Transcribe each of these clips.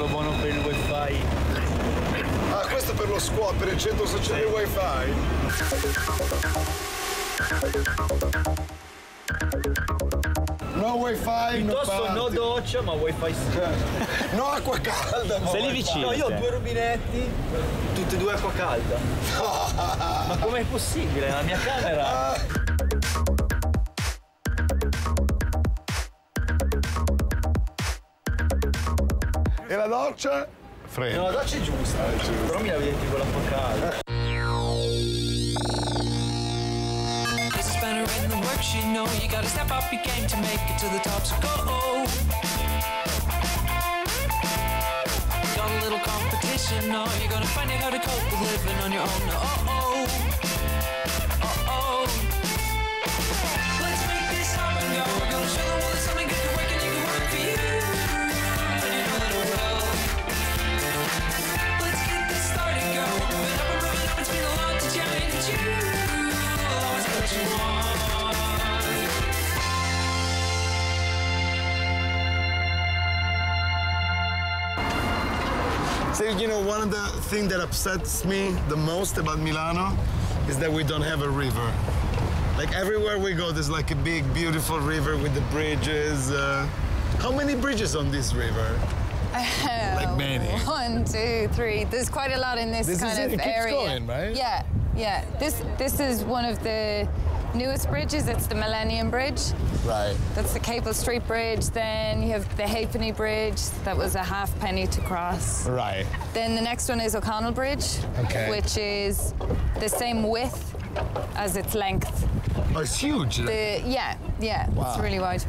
quello buono per il wifi. Ah, questo per lo squat, per il centro sociale wifi. No wifi, piuttosto no doccia, ma wifi sì. No acqua calda, ma sei lì vicino. No, io ho 2 rubinetti, tutti e 2 acqua calda. Ma com'è possibile? La mia camera. E la doccia? Fredda. No, la doccia è giusta, però mi la vedi con l'acqua calda. You know you gotta step up your game to make it to the top, so go. Got a little competition, no, you're gonna find out how to cope with living on your own. Let's make this happen, go. We're gonna show them all that something good can work and it can work for you. And you know that it will. Let's get this started, go. Moving up, it's been a lot to change, but you always got what you want. So, you know, one of the things that upsets me the most about Milano is that we don't have a river. Like everywhere we go, there's like a big, beautiful river with the bridges. How many bridges on this river? Like many. 1, 2, 3. There's quite a lot in this kind of it area. keeps going, right? Yeah, yeah. This is one of the newest bridges. It's the Millennium Bridge. Right. That's the Capel Street Bridge. Then you have the Halfpenny Bridge. That was a halfpenny to cross. Right. Then the next one is O'Connell Bridge, which is the same width as its length. Oh, it's huge. Yeah. Wow. It's really wide.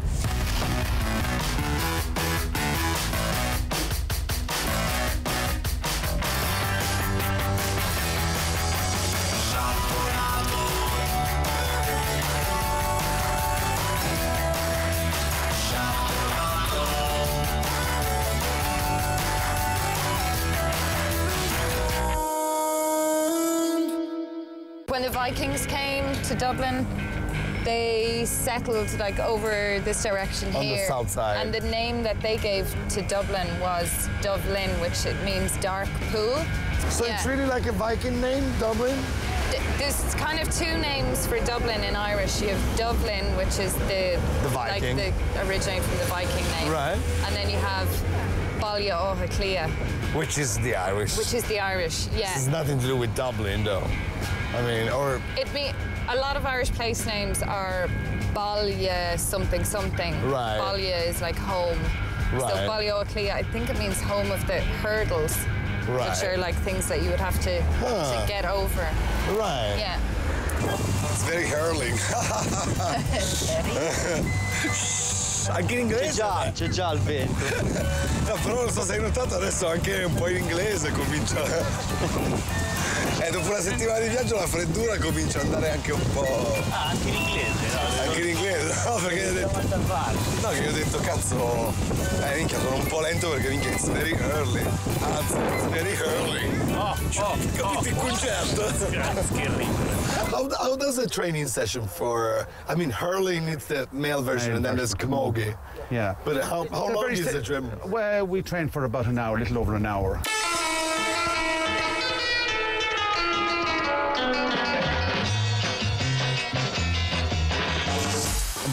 When the Vikings came to Dublin, they settled like over this direction on here. On the south side. And the name that they gave to Dublin was Dublin, which it means dark pool. So it's really like a Viking name, Dublin? There's kind of 2 names for Dublin in Irish. You have Dublin, which is the Viking. like the originating from the Viking name. Right. And then you have Baile Átha Cliath. Which is the Irish. Which is the Irish, yeah. This has nothing to do with Dublin, though. I mean, or... A lot of Irish place names are Baile something something. Right. Baile is like home. Right. So Baile Átha Cliath, I think it means home of the hurdles. Right. Which are like things that you would have to get over. Right. Yeah. It's very hurling. Anche in inglese? C'è già il vento. No, però non so se hai notato, adesso anche un po' in inglese comincia. Dopo una settimana di viaggio la freddura comincia ad andare anche un po'. Ah, anche in inglese, no? Anche in inglese, no? Perché ho detto. No, che ho detto, cazzo. Minchia, sono un po' lento perché minchia, it's very early. Anzi, it's very early. Capito il concetto? Che ridere. How does a training session for, I mean, hurling is the male version and then there's camogie. Yeah. But how long is the gym? Well, we train for about an hour, a little over an hour.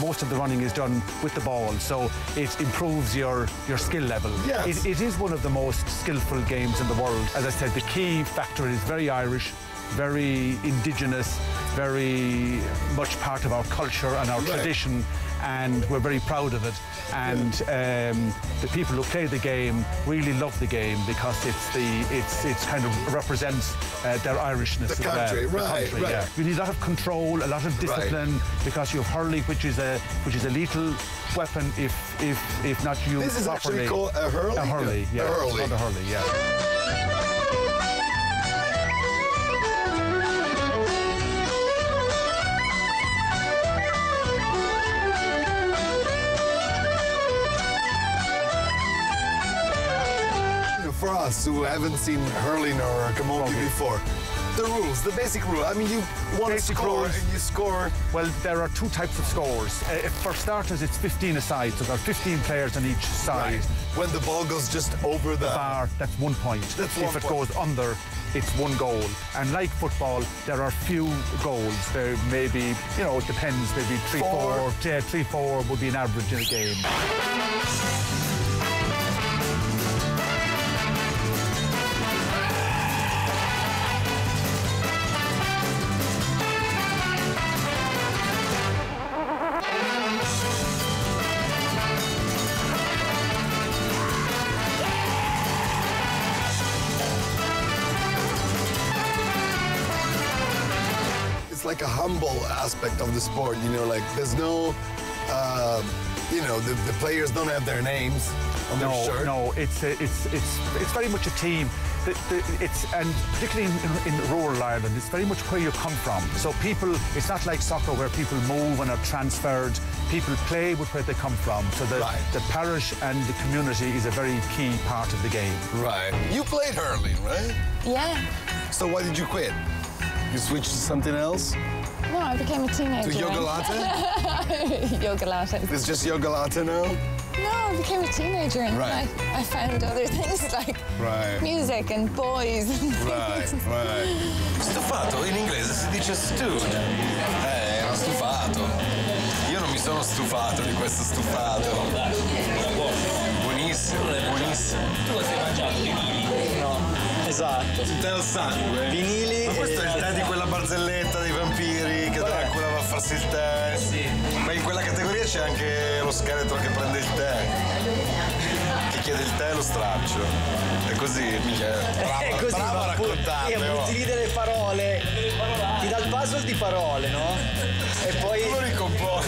Most of the running is done with the ball, so it improves your skill level. Yes. It is one of the most skillful games in the world. As I said, the key factor is very Irish, very indigenous, very much part of our culture and our tradition, and we're very proud of it. And the people who play the game really love the game because it's kind of represents their Irishness the country, as well. Right. Yeah. You need a lot of control, a lot of discipline, because you have hurling, which is a lethal weapon if not used properly. This is actually called a hurley? A hurley, yeah. A hurley. It's called a hurley, yeah. For us who haven't seen hurling or camogie before, The rules, the basic rule. I mean, you want to Basic score rules. and you score. Well, there are two types of scores. For starters, it's 15 aside, so there are 15 players on each side. When the ball goes just over the Bar, that's 1 point. That's if 1 it point. goes under, it's 1 goal. And like football, there are few goals. There may be, you know, it depends, maybe 3-4. Yeah, 3-4 would be an average in a game. It's like a humble aspect of the sport, you know, like there's no, you know, the players don't have their names on their shirt. No, it's very much a team. And particularly in rural Ireland, it's very much where you come from. So people, it's not like soccer where people move and are transferred. People play with where they come from. So the parish and the community is a very key part of the game. Right. You played hurling, right? Yeah. So why did you quit? You switched to something else? No, I became a teenager. To yoga latte? Yoga latte. It's just yoga latte now? No, I became a teenager and Right. I found other things like music and boys. And Right. Stufato in inglese si dice stewed. Ero stufato. Io non mi sono stufato di questo stufato. Buonissimo, buonissimo. Tu cosa hai mangiato? Vinili? No, esatto. Il tè al sangue. Vinili. Ma questo è il tè di quella barzelletta dei vampiri che Dracula va a farsi il tè. Sì. Ma in quella categoria c'è anche lo scheletro che prende il tè. Che chiede il tè e lo straccio. È così, Michele. È così, bravo a ma raccontarle. Oh. utilizzi delle parole, ti dà il puzzle di parole, no? E poi... Lo ricompone.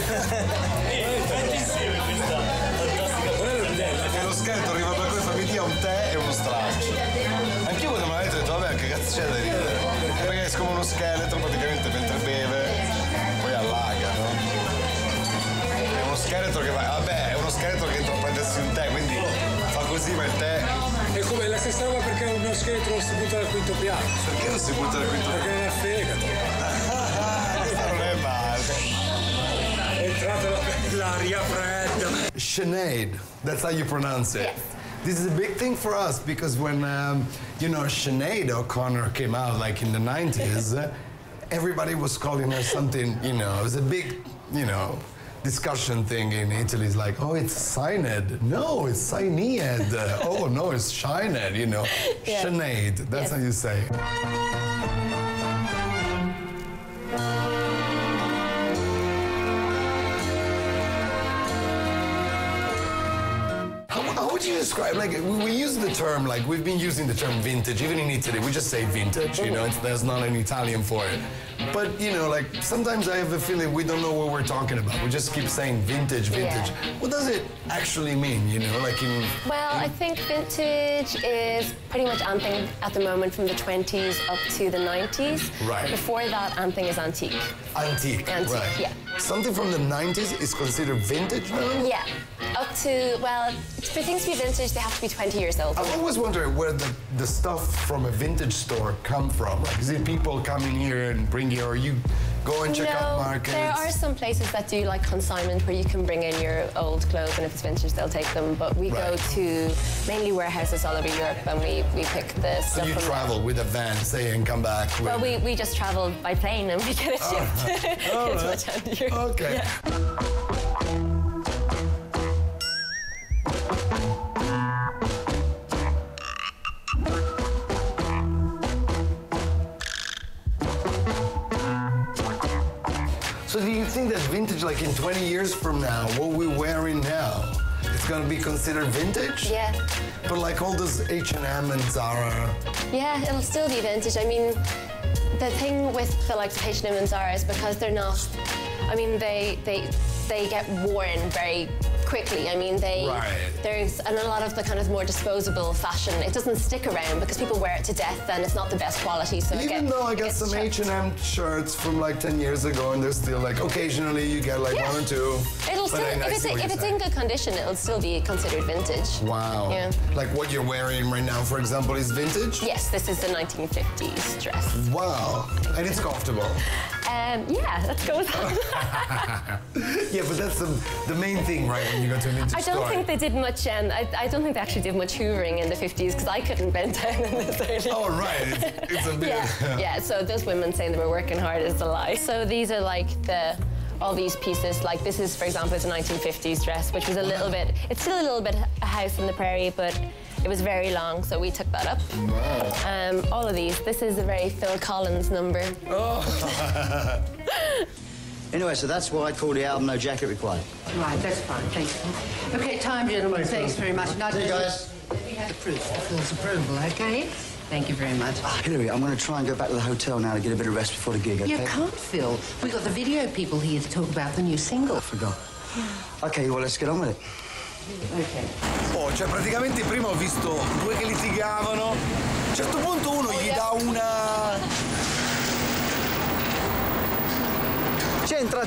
E lo scheletro arriva da qui e fa mi dia un tè e uno straccio. Anch'io quando me l'ha detto ho detto vabbè che cazzo c'è da ridere? Perché è come uno scheletro praticamente mentre beve poi allaga, no? È uno scheletro che va, vabbè, è uno scheletro che entra a prendersi un tè, quindi fa così ma il tè. È come la stessa roba perché uno scheletro si butta dal quinto piano. Perché non si butta dal quinto Perché non ha fegato. Questa non è male. È entrata l'aria fredda. Sinead, that's how you pronounce it. This is a big thing for us because when, you know, Sinead O'Connor came out like in the 90s, everybody was calling her something, you know, it was a big, you know, discussion thing in Italy. It's like, oh, it's Sinead. No, it's Sinead. Oh, no, it's Sinead, you know. Yeah. Sinead, that's how you say it. How would you describe, like, we use the term, like, we've been using the term vintage, even in Italy, we just say vintage, you know, there's not an Italian for it. But, you know, like, sometimes I have a feeling we don't know what we're talking about. We just keep saying vintage, vintage. Yeah. What does it actually mean, you know, like in... Well, I think vintage is pretty much anything at the moment from the 20s up to the 90s. Right. Before that, anything is antique. Antique, Antique, right. yeah. Something from the 90s is considered vintage now? Yeah. Up to, well, for things to be vintage, they have to be 20 years old. I've always wondered where the stuff from a vintage store come from. Like, is it people coming here and bring you, or you go and check out markets? There are some places that do like consignment where you can bring in your old clothes, and if it's vintage, they'll take them. But we go to mainly warehouses all over Europe, and we pick the stuff So you from travel with a van, say, and come back with... Well, we just travel by plane and we get it shipped. It's much handier. Okay. Yeah. So do you think that vintage, like in 20 years from now, what we're wearing now, it's gonna be considered vintage? Yeah. But like all those H&M and Zara. Yeah, it'll still be vintage. I mean, the thing with the likes of H&M and Zara is because they're not, I mean, they get worn very quickly. I mean, there's and a lot of the kind of more disposable fashion. It doesn't stick around because people wear it to death, and it's not the best quality. So even though I got some H&M shirts from like 10 years ago, and they're still like occasionally you get like one or two. It'll still, if it's in good condition, it'll still be considered vintage. Wow. Yeah. Like what you're wearing right now, for example, is vintage? Yes, this is the 1950s dress. Wow. And it's comfortable. Yeah, that goes on. Yeah, but that's the main thing, right, when you go to a vintage store. I don't think they did much, I don't think they actually did much hoovering in the 50s because I couldn't bend down in this early. Oh, right. It's a bit... Yeah, so those women saying they were working hard is a lie. So these are like all these pieces, like this is, for example, is a 1950s dress, which was a little bit, it's still a little bit a house in the prairie, but it was very long, so we took that up. Wow. All of these, this is a very Phil Collins number. Oh. Anyway, so that's why I call the album No Jacket Required. Right, that's fine, thank you. Okay, time, gentlemen, thanks very much. Now, See you guys. the proof, Phil's approval, okay? Thank you very much. Hillary, I'm going to try and go back to the hotel now to get a bit of rest before the gig, okay? You can't, Phil. We've got the video people here to talk about the new single. I forgot. Okay, well, let's get on with it. Okay. Oh, cioè praticamente prima ho visto due che litigavano. A un certo punto uno gli dà una... C'entra!